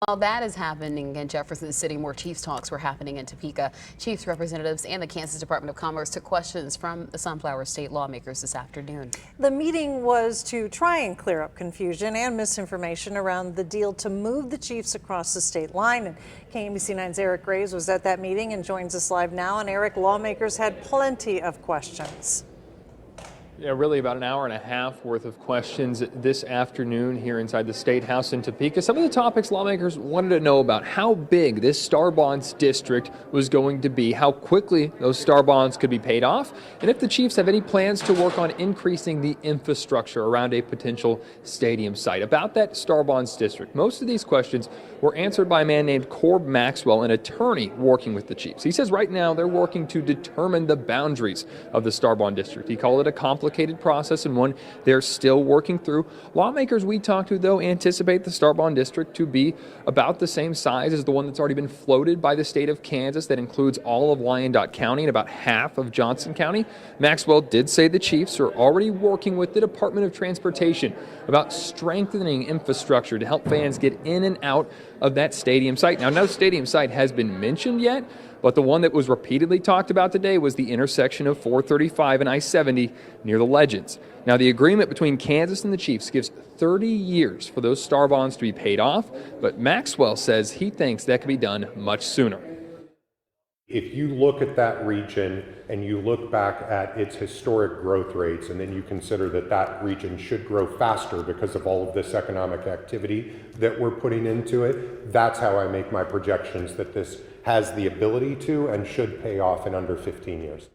While that is happening in Jefferson City, more Chiefs talks were happening in Topeka. Chiefs representatives and the Kansas Department of Commerce took questions from the Sunflower State lawmakers this afternoon. The meeting was to try and clear up confusion and misinformation around the deal to move the Chiefs across the state line. And KMBC 9's Eric Graves was at that meeting and joins us live now. And Eric, lawmakers had plenty of questions. Yeah, really about an hour and a half worth of questions this afternoon here inside the State House in Topeka. Some of the topics lawmakers wanted to know about: how big this Star Bonds district was going to be, how quickly those Star Bonds could be paid off, and if the Chiefs have any plans to work on increasing the infrastructure around a potential stadium site. About that Star Bonds district, most of these questions were answered by a man named Corb Maxwell, an attorney working with the Chiefs. He says right now they're working to determine the boundaries of the Star Bond district. He called it a complicated process and one they're still working through. Lawmakers we talked to, though, anticipate the Star Bond district to be about the same size as the one that's already been floated by the state of Kansas. That includes all of Wyandotte County and about half of Johnson County. Maxwell did say the Chiefs are already working with the Department of Transportation about strengthening infrastructure to help fans get in and out of that stadium site. Now, no stadium site has been mentioned yet, but the one that was repeatedly talked about today was the intersection of 435 and I-70 near the Legends. Now, the agreement between Kansas and the Chiefs gives 30 years for those Star Bonds to be paid off, but Maxwell says he thinks that could be done much sooner. If you look at that region and you look back at its historic growth rates, and then you consider that that region should grow faster because of all of this economic activity that we're putting into it, that's how I make my projections that this has the ability to and should pay off in under 15 years.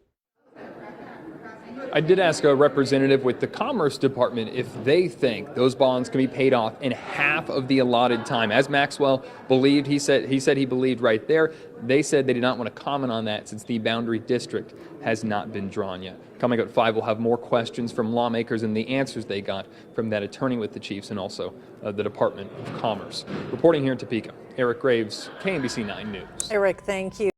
I did ask a representative with the Commerce Department if they think those bonds can be paid off in half of the allotted time. As Maxwell believed, he said he believed right there. They said they did not want to comment on that since the boundary district has not been drawn yet. Coming up at 5, we'll have more questions from lawmakers and the answers they got from that attorney with the Chiefs and also the Department of Commerce. Reporting here in Topeka, Eric Graves, KMBC 9 News. Eric, thank you.